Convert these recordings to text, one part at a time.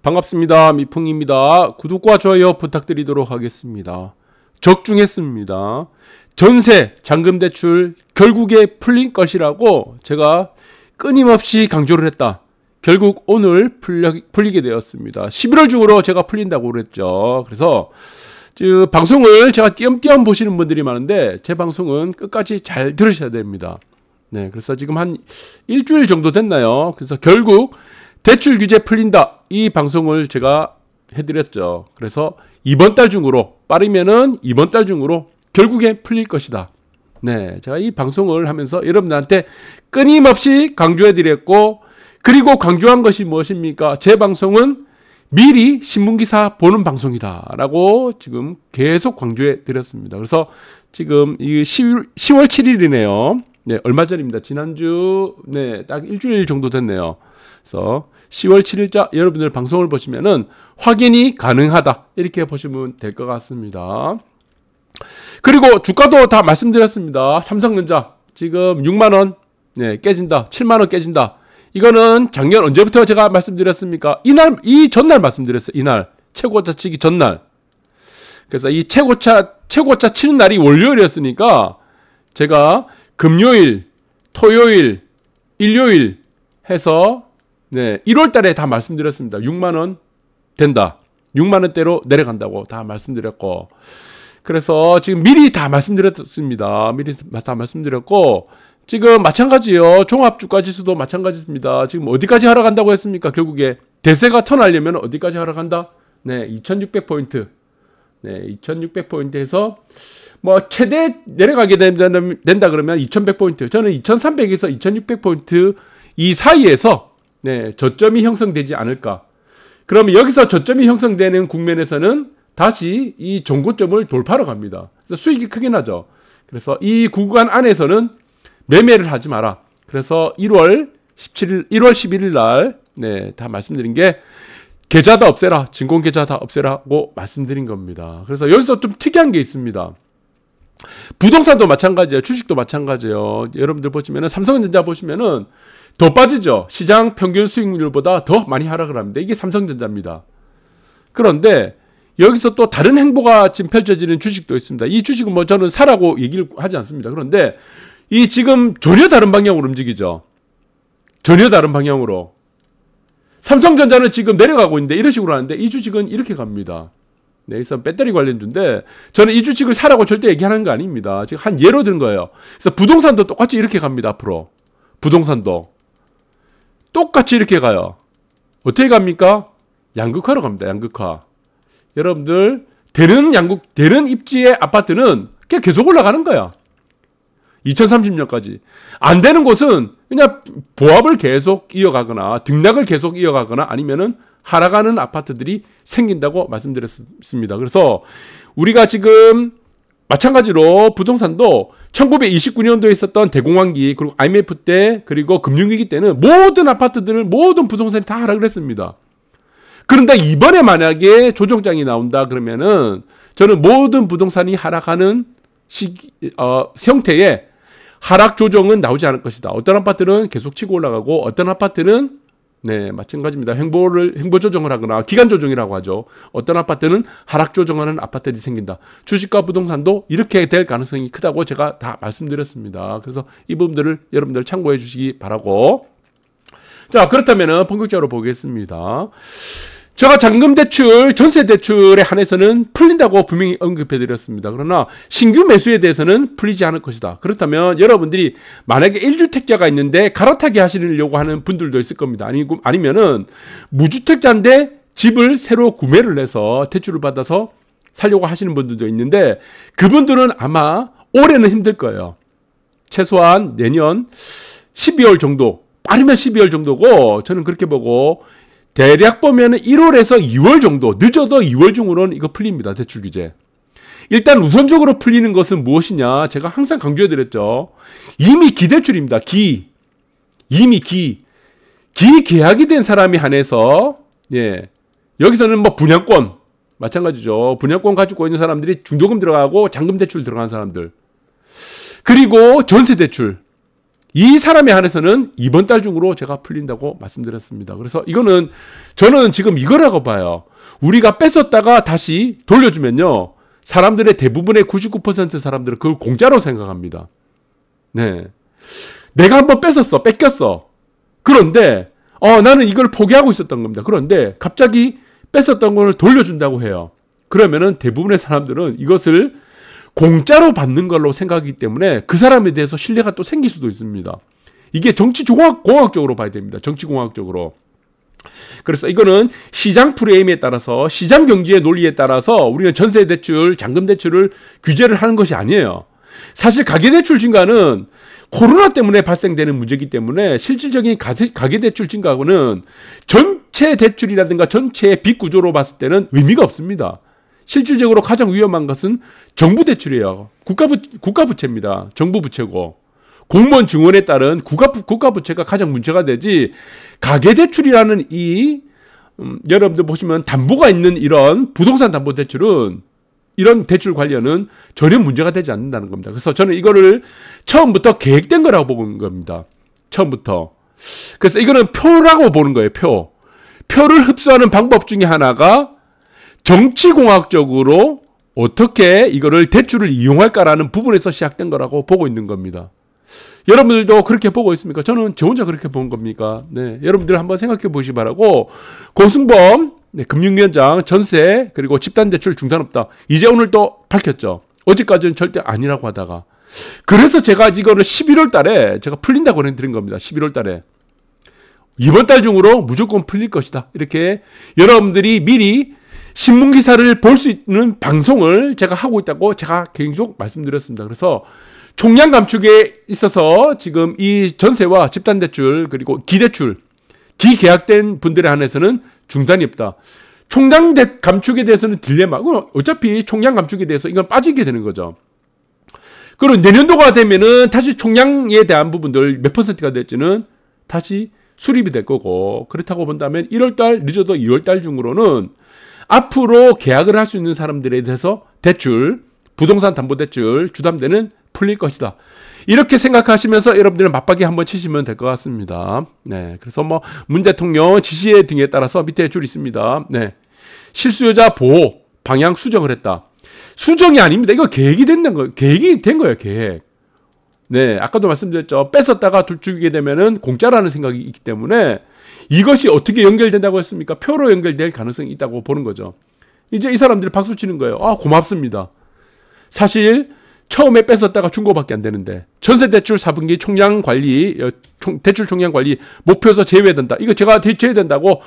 반갑습니다. 미풍입니다. 구독과 좋아요 부탁드리도록 하겠습니다. 적중했습니다. 전세 잔금대출 결국에 풀린 것이라고 제가 끊임없이 강조를 했다. 결국 오늘 풀리게 되었습니다. 11월 중으로 제가 풀린다고 그랬죠. 그래서 방송을 제가 띄엄띄엄 보시는 분들이 많은데 제 방송은 끝까지 잘 들으셔야 됩니다. 네, 그래서 지금 한 일주일 정도 됐나요? 그래서 결국 대출 규제 풀린다. 이 방송을 제가 해드렸죠. 그래서 이번 달 중으로, 빠르면은 이번 달 중으로 결국에 풀릴 것이다. 네, 제가 이 방송을 하면서 여러분들한테 끊임없이 강조해드렸고, 그리고 강조한 것이 무엇입니까? 제 방송은 미리 신문기사 보는 방송이다 라고 지금 계속 강조해 드렸습니다. 그래서 지금 이 10월 7일이네요. 네, 얼마 전입니다. 지난주, 네, 딱 일주일 정도 됐네요. 그래서 10월 7일자 여러분들 방송을 보시면은 확인이 가능하다. 이렇게 보시면 될 것 같습니다. 그리고 주가도 다 말씀드렸습니다. 삼성전자 지금 6만원, 네, 깨진다. 7만원 깨진다. 이거는 작년 언제부터 제가 말씀드렸습니까? 이 전날 말씀드렸어요. 이날. 최고차 치기 전날. 그래서 이 최고차 치는 날이 월요일이었으니까 제가 금요일, 토요일, 일요일 해서 네, 1월 달에 다 말씀드렸습니다. 6만원 된다. 6만원대로 내려간다고 다 말씀드렸고. 그래서 지금 미리 다 말씀드렸습니다. 미리 다 말씀드렸고. 지금 마찬가지요. 종합주가지수도 마찬가지입니다. 지금 어디까지 하락한다고 했습니까? 결국에 대세가 턴하려면 어디까지 하락한다? 네, 2600포인트. 네, 2600포인트에서 뭐 최대 내려가게 된다 그러면 2100포인트. 저는 2300에서 2600포인트 이 사이에서 네, 저점이 형성되지 않을까. 그러면 여기서 저점이 형성되는 국면에서는 다시 이 종고점을 돌파로 갑니다. 그래서 수익이 크게 나죠. 그래서 이 구간 안에서는 매매를 하지 마라. 그래서 1월 11일 날, 네, 다 말씀드린 게, 계좌 다 없애라. 증권 계좌 다 없애라고 말씀드린 겁니다. 그래서 여기서 좀 특이한 게 있습니다. 부동산도 마찬가지예요. 주식도 마찬가지예요. 여러분들 보시면은, 삼성전자 보시면은 더 빠지죠. 시장 평균 수익률보다 더 많이 하락을 합니다. 이게 삼성전자입니다. 그런데, 여기서 또 다른 행보가 지금 펼쳐지는 주식도 있습니다. 이 주식은 뭐 저는 사라고 얘기를 하지 않습니다. 그런데, 이 지금 전혀 다른 방향으로 움직이죠. 전혀 다른 방향으로. 삼성전자는 지금 내려가고 있는데 이런 식으로 하는데 이 주식은 이렇게 갑니다. 네, 그래서 배터리 관련주인데 저는 이 주식을 사라고 절대 얘기하는 거 아닙니다. 지금 한 예로 든 거예요. 그래서 부동산도 똑같이 이렇게 갑니다. 앞으로. 부동산도. 똑같이 이렇게 가요. 어떻게 갑니까? 양극화로 갑니다. 양극화. 여러분들 되는 입지의 아파트는 그냥 계속 올라가는 거야. 2030년까지. 안 되는 곳은 그냥 보합을 계속 이어가거나 등락을 계속 이어가거나 아니면은 하락하는 아파트들이 생긴다고 말씀드렸습니다. 그래서 우리가 지금 마찬가지로 부동산도 1929년도에 있었던 대공황기 그리고 IMF 때 그리고 금융위기 때는 모든 아파트들 모든 부동산이 다 하락을 했습니다. 그런데 이번에 만약에 조정장이 나온다 그러면은 저는 모든 부동산이 하락하는 형태의 하락 조정은 나오지 않을 것이다. 어떤 아파트는 계속 치고 올라가고 어떤 아파트는 네, 마찬가지입니다. 행보 조정을 하거나 기간 조정이라고 하죠. 어떤 아파트는 하락 조정하는 아파트들이 생긴다. 주식과 부동산도 이렇게 될 가능성이 크다고 제가 다 말씀드렸습니다. 그래서 이 부분들을 여러분들 참고해 주시기 바라고. 자, 그렇다면은 본격적으로 보겠습니다. 제가 잔금대출, 전세대출에 한해서는 풀린다고 분명히 언급해드렸습니다. 그러나 신규 매수에 대해서는 풀리지 않을 것이다. 그렇다면 여러분들이 만약에 1주택자가 있는데 갈아타기 하시려고 하는 분들도 있을 겁니다. 아니면은 무주택자인데 집을 새로 구매를 해서 대출을 받아서 살려고 하시는 분들도 있는데 그분들은 아마 올해는 힘들 거예요. 최소한 내년 12월 정도, 빠르면 12월 정도고 저는 그렇게 보고 대략 보면은 1월에서 2월 정도, 늦어도 2월 중으로는 이거 풀립니다. 대출 규제. 일단 우선적으로 풀리는 것은 무엇이냐? 제가 항상 강조해드렸죠. 이미 기대출입니다. 이미 계약이 된 사람이 한해서, 예. 여기서는 뭐 분양권, 마찬가지죠. 분양권 가지고 있는 사람들이 중도금 들어가고 잔금 대출 들어간 사람들. 그리고 전세 대출. 이 사람에 한해서는 이번 달 중으로 제가 풀린다고 말씀드렸습니다. 그래서 이거는 저는 지금 이거라고 봐요. 우리가 뺏었다가 다시 돌려주면요. 사람들의 대부분의 99% 사람들은 그걸 공짜로 생각합니다. 네. 내가 한번 뺏겼어. 그런데 나는 이걸 포기하고 있었던 겁니다. 그런데 갑자기 뺏었던 걸 돌려준다고 해요. 그러면은 대부분의 사람들은 이것을 공짜로 받는 걸로 생각하기 때문에 그 사람에 대해서 신뢰가 또 생길 수도 있습니다. 이게 정치공학적으로 봐야 됩니다. 정치공학적으로. 그래서 이거는 시장 프레임에 따라서 시장 경제의 논리에 따라서 우리는 전세 대출, 잔금 대출을 규제를 하는 것이 아니에요. 사실 가계 대출 증가는 코로나 때문에 발생되는 문제이기 때문에 실질적인 가계 대출 증가하고는 전체 대출이라든가 전체 빚 구조로 봤을 때는 의미가 없습니다. 실질적으로 가장 위험한 것은 정부 대출이에요. 국가 부채입니다. 정부 부채고. 공무원 증언에 따른 국가 부채가 가장 문제가 되지, 가계 대출이라는 여러분들 보시면 담보가 있는 이런 부동산 담보 대출은, 이런 대출 관련은 전혀 문제가 되지 않는다는 겁니다. 그래서 저는 이거를 처음부터 계획된 거라고 보는 겁니다. 처음부터. 그래서 이거는 표라고 보는 거예요. 표를 흡수하는 방법 중에 하나가 정치공학적으로 어떻게 이거를 대출을 이용할까라는 부분에서 시작된 거라고 보고 있는 겁니다. 여러분들도 그렇게 보고 있습니까? 저는 저 혼자 그렇게 본 겁니까? 네, 여러분들 한번 생각해 보시기 바라고. 고승범 금융위원장 전세 그리고 집단대출 중단 없다. 이제 오늘 또 밝혔죠. 어제까지는 절대 아니라고 하다가. 그래서 제가 이거를 11월 달에 제가 풀린다고 드린 겁니다. 11월 달에. 이번 달 중으로 무조건 풀릴 것이다. 이렇게 여러분들이 미리 신문기사를 볼 수 있는 방송을 제가 하고 있다고 제가 계속 말씀드렸습니다. 그래서 총량 감축에 있어서 지금 이 전세와 집단대출 그리고 기대출, 기계약된 분들에 한해서는 중단이 없다. 총량 감축에 대해서는 딜레마. 어차피 총량 감축에 대해서 이건 빠지게 되는 거죠. 그리고 내년도가 되면은 다시 총량에 대한 부분들 몇 %가 될지는 다시 수립이 될 거고, 그렇다고 본다면 1월달 늦어도 2월달 중으로는 앞으로 계약을 할 수 있는 사람들에 대해서 대출, 부동산 담보대출 주담대는 풀릴 것이다. 이렇게 생각하시면서 여러분들은 맞박이 한번 치시면 될 것 같습니다. 네, 그래서 문 대통령 지시에 등에 따라서 밑에 줄 있습니다. 네, 실수요자 보호 방향 수정을 했다. 수정이 아닙니다. 이거 계획이 된 거예요. 계획. 네, 아까도 말씀드렸죠. 뺏었다가 주게 되면은 공짜라는 생각이 있기 때문에 이것이 어떻게 연결된다고 했습니까? 표로 연결될 가능성이 있다고 보는 거죠. 이제 이 사람들이 박수 치는 거예요. 고맙습니다. 사실 처음에 뺏었다가 준 거밖에 안 되는데 전세대출 4분기 대출 총량 관리 목표에서 제외된다. 이거 제가 제외된다고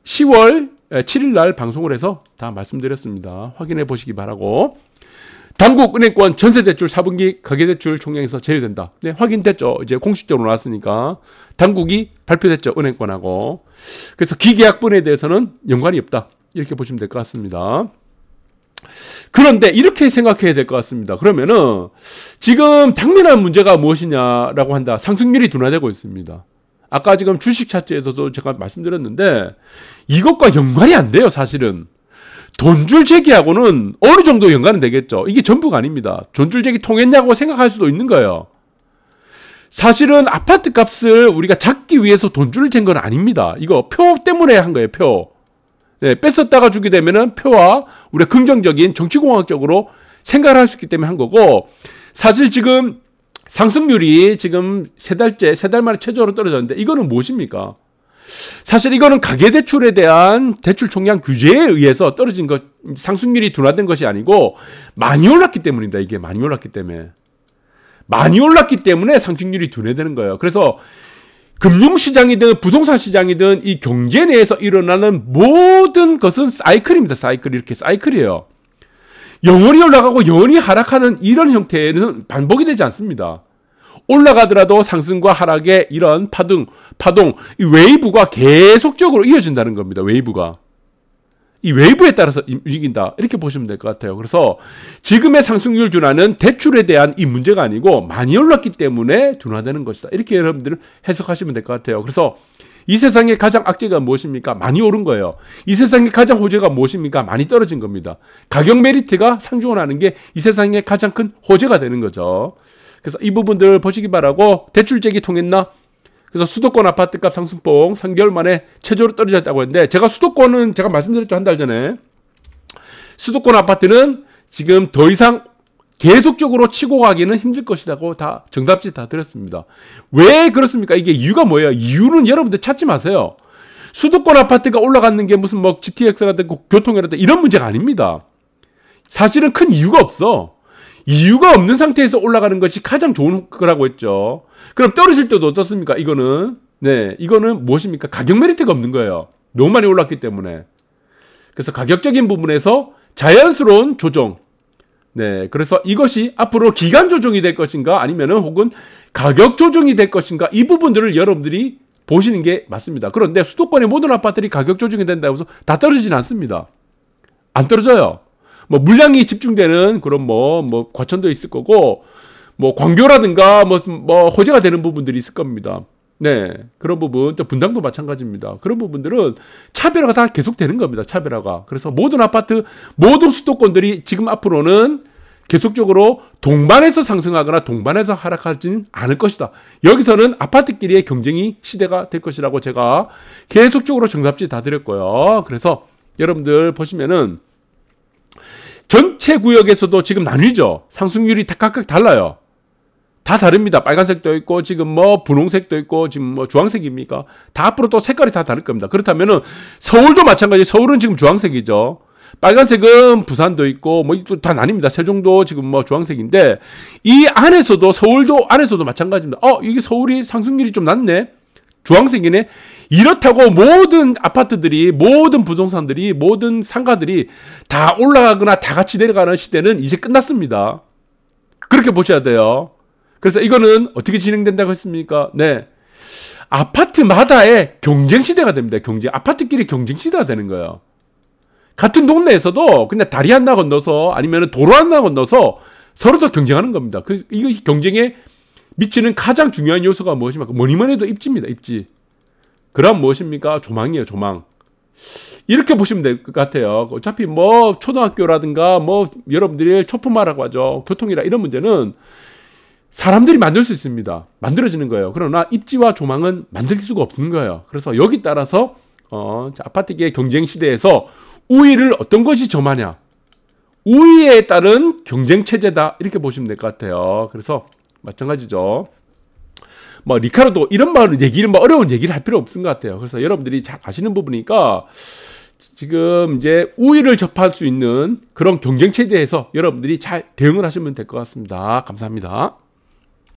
10월 7일 날 방송을 해서 다 말씀드렸습니다. 확인해 보시기 바라고. 당국은행권 전세대출 4분기 가계대출 총량에서 제외된다. 네, 확인됐죠. 이제 공식적으로 나왔으니까 당국이 발표됐죠. 은행권하고. 그래서 기계약분에 대해서는 연관이 없다. 이렇게 보시면 될 것 같습니다. 그런데 이렇게 생각해야 될 것 같습니다. 그러면은 지금 당면한 문제가 무엇이냐라고 한다. 상승률이 둔화되고 있습니다. 아까 지금 주식 차트에서도 제가 말씀드렸는데 이것과 연관이 안 돼요. 사실은. 돈줄 재기하고는 어느 정도 연관은 되겠죠. 이게 전부가 아닙니다. 돈줄 재기 통했냐고 생각할 수도 있는 거예요. 사실은 아파트 값을 우리가 잡기 위해서 돈줄을 잰 건 아닙니다. 이거 표 때문에 한 거예요. 표. 네, 뺏었다가 주게 되면은 표와 우리가 긍정적인 정치공학적으로 생각을 할 수 있기 때문에 한 거고, 사실 지금 상승률이 지금 세 달 만에 최저로 떨어졌는데 이거는 무엇입니까? 사실 이거는 가계대출에 대한 대출 총량 규제에 의해서 떨어진 것, 상승률이 둔화된 것이 아니고 많이 올랐기 때문입니다. 이게 많이 올랐기 때문에 상승률이 둔화되는 거예요. 그래서 금융시장이든 부동산 시장이든 이 경제 내에서 일어나는 모든 것은 사이클입니다. 이렇게 사이클이에요. 영원히 올라가고 영원히 하락하는 이런 형태는 반복이 되지 않습니다. 올라가더라도 상승과 하락의 이런 파동, 이 웨이브가 계속적으로 이어진다는 겁니다. 이 웨이브에 따라서 움직인다. 이렇게 보시면 될 것 같아요. 그래서 지금의 상승률 둔화는 대출에 대한 이 문제가 아니고 많이 올랐기 때문에 둔화되는 것이다. 이렇게 여러분들 해석하시면 될 것 같아요. 그래서 이 세상의 가장 악재가 무엇입니까? 많이 오른 거예요. 이 세상의 가장 호재가 무엇입니까? 많이 떨어진 겁니다. 가격 메리트가 상존하는 게 이 세상의 가장 큰 호재가 되는 거죠. 그래서 이 부분들 보시기 바라고 대출제기 통했나? 그래서 수도권 아파트값 상승폭 3개월 만에 최저로 떨어졌다고 했는데 제가 수도권은 제가 말씀드렸죠. 한 달 전에. 수도권 아파트는 지금 더 이상 계속적으로 치고 가기는 힘들 것이라고 다 정답지 다 드렸습니다. 왜 그렇습니까? 이게 이유가 뭐예요? 이유는 여러분들 찾지 마세요. 수도권 아파트가 올라가는 게 무슨 뭐 GTX라든가 교통이라든가 이런 문제가 아닙니다. 사실은 큰 이유가 없어. 이유가 없는 상태에서 올라가는 것이 가장 좋은 거라고 했죠. 그럼 떨어질 때도 어떻습니까? 이거는 무엇입니까? 가격 메리트가 없는 거예요. 너무 많이 올랐기 때문에. 그래서 가격적인 부분에서 자연스러운 조정. 그래서 이것이 앞으로 기간 조정이 될 것인가 아니면은 혹은 가격 조정이 될 것인가 이 부분들을 여러분들이 보시는 게 맞습니다. 그런데 수도권의 모든 아파트들이 가격 조정이 된다고 해서 다 떨어지진 않습니다. 안 떨어져요. 뭐 물량이 집중되는 그런 뭐 과천도 있을 거고 뭐 광교라든가 뭐 호재가 되는 부분들이 있을 겁니다. 그런 부분, 또 분당도 마찬가지입니다. 그런 부분들은 차별화가 다 계속 되는 겁니다. 차별화가. 그래서 모든 아파트, 모든 수도권들이 지금 앞으로는 계속적으로 동반해서 상승하거나 동반해서 하락하지는 않을 것이다. 여기서는 아파트끼리의 경쟁이 시대가 될 것이라고 제가 계속적으로 정답지 다 드렸고요. 그래서 여러분들 보시면은 전체 구역에서도 지금 나뉘죠. 상승률이 다 각각 달라요. 다 다릅니다. 빨간색도 있고 지금 뭐 분홍색도 있고 지금 뭐 주황색입니까? 다 앞으로 또 색깔이 다 다를 겁니다. 그렇다면은 서울도 마찬가지. 서울은 지금 주황색이죠. 빨간색은 부산도 있고 뭐 또 다 나뉩니다. 세종도 지금 뭐 주황색인데 이 안에서도 서울도 안에서도 마찬가지입니다. 이게 서울이 상승률이 좀 낮네. 주황색이네. 이렇다고 모든 아파트들이 모든 부동산들이 모든 상가들이 다 올라가거나 다 같이 내려가는 시대는 이제 끝났습니다. 그렇게 보셔야 돼요. 그래서 이거는 어떻게 진행된다고 했습니까? 아파트마다의 경쟁 시대가 됩니다. 아파트끼리 경쟁 시대가 되는 거예요. 같은 동네에서도 그냥 다리 하나 건너서 아니면 도로 하나 건너서 서로 더 경쟁하는 겁니다. 그래서 이거 경쟁에 미치는 가장 중요한 요소가 무엇입니까? 뭐니뭐니 해도 입지입니다. 입지. 그럼 무엇입니까? 조망이에요. 조망. 이렇게 보시면 될 것 같아요. 어차피 뭐 초등학교라든가 뭐 여러분들이 초품화라고 하죠. 교통이라 이런 문제는 사람들이 만들 수 있습니다. 만들어지는 거예요. 그러나 입지와 조망은 만들 수가 없는 거예요. 그래서 여기 따라서 아파트계의 경쟁 시대에서 우위를 어떤 것이 점하냐. 우위에 따른 경쟁 체제다. 이렇게 보시면 될 것 같아요. 그래서 마찬가지죠. 뭐 리카르도 이런 얘기를 어려운 얘기를 할 필요 없은 것 같아요. 그래서 여러분들이 잘 아시는 부분이니까 지금 이제 우위를 접할 수 있는 그런 경쟁 체제에서 여러분들이 잘 대응을 하시면 될 것 같습니다. 감사합니다.